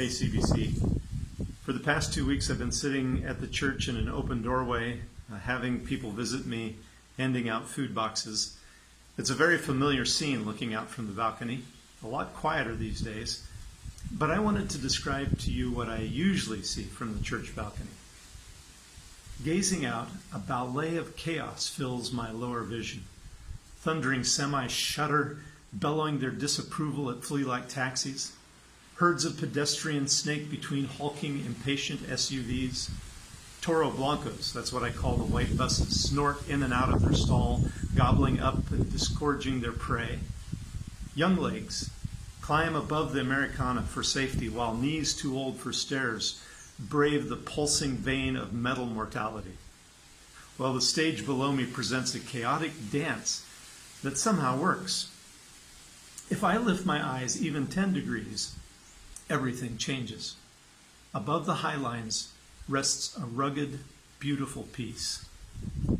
Hey, CBC. For the past 2 weeks, I've been sitting at the church in an open doorway, having people visit me, handing out food boxes. It's a very familiar scene looking out from the balcony, a lot quieter these days. But I wanted to describe to you what I usually see from the church balcony. Gazing out, a ballet of chaos fills my lower vision. Thundering semis shudder, bellowing their disapproval at flea-like taxis. Herds of pedestrians snake between hulking, impatient SUVs. Toro Blancos, that's what I call the white buses, snort in and out of their stall, gobbling up and disgorging their prey. Young legs climb above the Americana for safety, while knees too old for stairs brave the pulsing vein of metal mortality. While the stage below me presents a chaotic dance that somehow works. If I lift my eyes even 10 degrees, everything changes. Above the high lines rests a rugged, beautiful peace.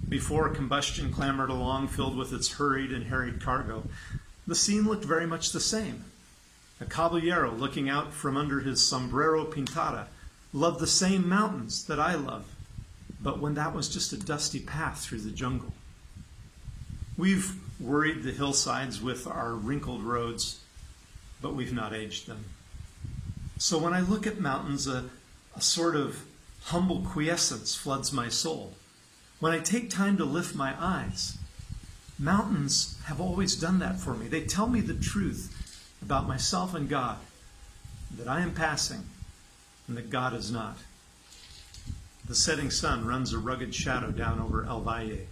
Before combustion clambered along, filled with its hurried and harried cargo, the scene looked very much the same. A caballero looking out from under his sombrero pintada loved the same mountains that I love, but when that was just a dusty path through the jungle. We've worried the hillsides with our wrinkled roads, but we've not aged them. So when I look at mountains, a sort of humble quiescence floods my soul. When I take time to lift my eyes, mountains have always done that for me. They tell me the truth about myself and God, that I am passing and that God is not. The setting sun runs a rugged shadow down over El Valle,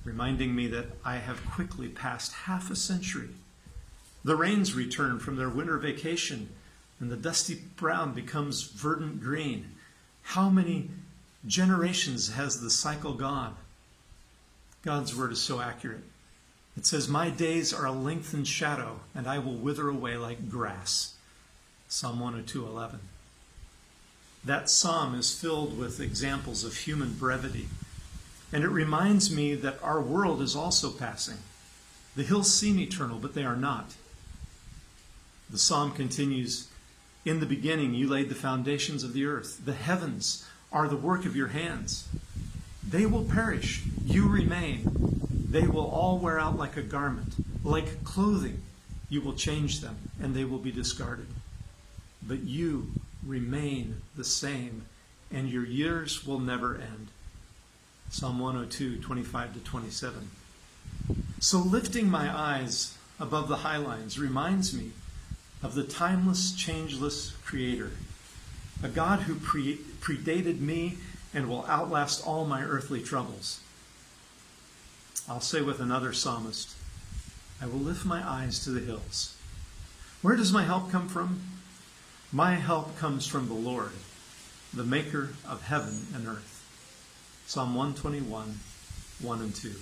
reminding me that I have quickly passed half a century. The rains return from their winter vacation, and the dusty brown becomes verdant green. How many generations has the cycle gone? God's word is so accurate. It says, "My days are a lengthened shadow, and I will wither away like grass." Psalm 102:11. That psalm is filled with examples of human brevity, and it reminds me that our world is also passing. The hills seem eternal, but they are not. The psalm continues, "In the beginning you laid the foundations of the earth. The heavens are the work of your hands. They will perish, you remain. They will all wear out like a garment. Like clothing, you will change them, and they will be discarded. But you remain the same, and your years will never end." Psalm 102:25-27. So lifting my eyes above the highlines reminds me of the timeless, changeless Creator, a God who predated me and will outlast all my earthly troubles. I'll say with another psalmist, I will lift my eyes to the hills. Where does my help come from? My help comes from the Lord, the maker of heaven and earth. Psalm 121:1 and 2.